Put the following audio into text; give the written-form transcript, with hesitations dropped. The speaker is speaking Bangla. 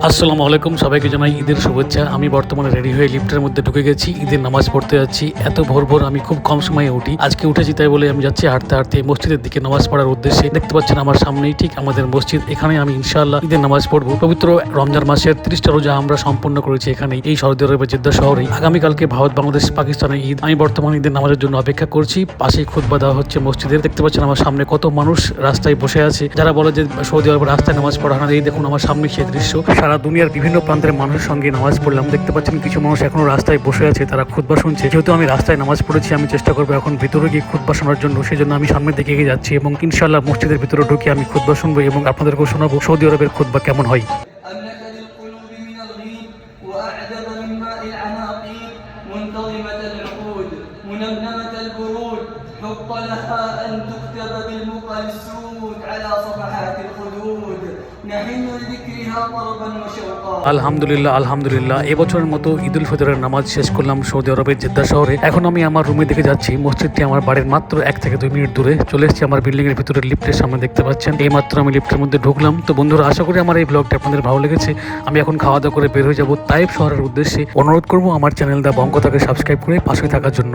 আসসালামু আলাইকুম, সবাইকে জানাই ঈদের শুভেচ্ছা। আমি বর্তমানে রেডি হয়ে লিফটের মধ্যে ঢুকে গেছি, ঈদের নামাজ পড়তে যাচ্ছি। এত ভোর ভোর আমি খুব কম সময়ে উঠি, আজকে উঠেছি তাই বলে আমি যাচ্ছি হাঁটতে হাঁটতে মসজিদের দিকে নামাজ পড়ার উদ্দেশ্যে। দেখতে পাচ্ছেন আমার সামনেই ঠিক আমাদের মসজিদ, এখানে আমি ইনশাআল্লাহ ঈদের নামাজ পড়বো। পবিত্র রমজান মাসের 30টা রোজা আমরা সম্পন্ন করেছি এখানে এই সৌদি আরবের জেদ্দা শহরে। আগামীকালকে ভারত, বাংলাদেশ, পাকিস্তানের ঈদ। আমি বর্তমানে ঈদের নামাজের জন্য অপেক্ষা করছি। পাশেই খুতবা দেওয়া হচ্ছে মসজিদের। দেখতে পাচ্ছেন আমার সামনে কত মানুষ রাস্তায় বসে আছে। যারা বলে যে সৌদি আরবের রাস্তায় নামাজ পড়া হয় না, এই দেখুন আমার সামনে সেই দৃশ্য। সারা দুনিয়ার বিভিন্ন প্রান্তের মানুষের সঙ্গে নামাজ পড়লাম। দেখতে পাচ্ছেন কিছু মানুষ এখনো রাস্তায় বসে আছে, তারা খুতবা শুনছে। যেহেতু আমি রাস্তায় নামাজ পড়েছি, আমি চেষ্টা করবো এখন ভিতরে গিয়ে খুতবা শোনার জন্য। সেই জন্য আমি সামনের দিকে এগিয়ে যাচ্ছি এবং ইনশাআল্লাহ মসজিদের ভিতরে ঢুকে আমি খুতবা শুনবো এবং আপনাদেরকেও শোনাবো সৌদি আরবের খুতবা কেমন হয়। আলহামদুলিল্লাহ আলহামদুলিল্লাহ, এবছরের মতো ঈদুল ফিতরের নামাজ শেষ করলাম সৌদি আরবের জেদ্দা শহরে। এখন আমি আমার রুমে দিকে যাচ্ছি। মসজিদটি আমার বাড়ির মাত্র 1 থেকে 2 মিনিট দূরে। চলে এসেছি আমার বিল্ডিং এর ভিতরে, লিফটের সামনে দেখতে পাচ্ছেন। এই মাত্র আমি লিফটের মধ্যে ঢুকলাম। তো বন্ধুরা, আশা করি আমার এই ব্লগটা আপনাদের ভালো লেগেছে। আমি এখন খাওয়া দাওয়া করে বের হয়ে যাবো তাইফ শহরের উদ্দেশ্যে। অনুরোধ করবো আমার চ্যানেল দা বঙ্কতাকে সাবস্ক্রাইব করে পাশে থাকার জন্য।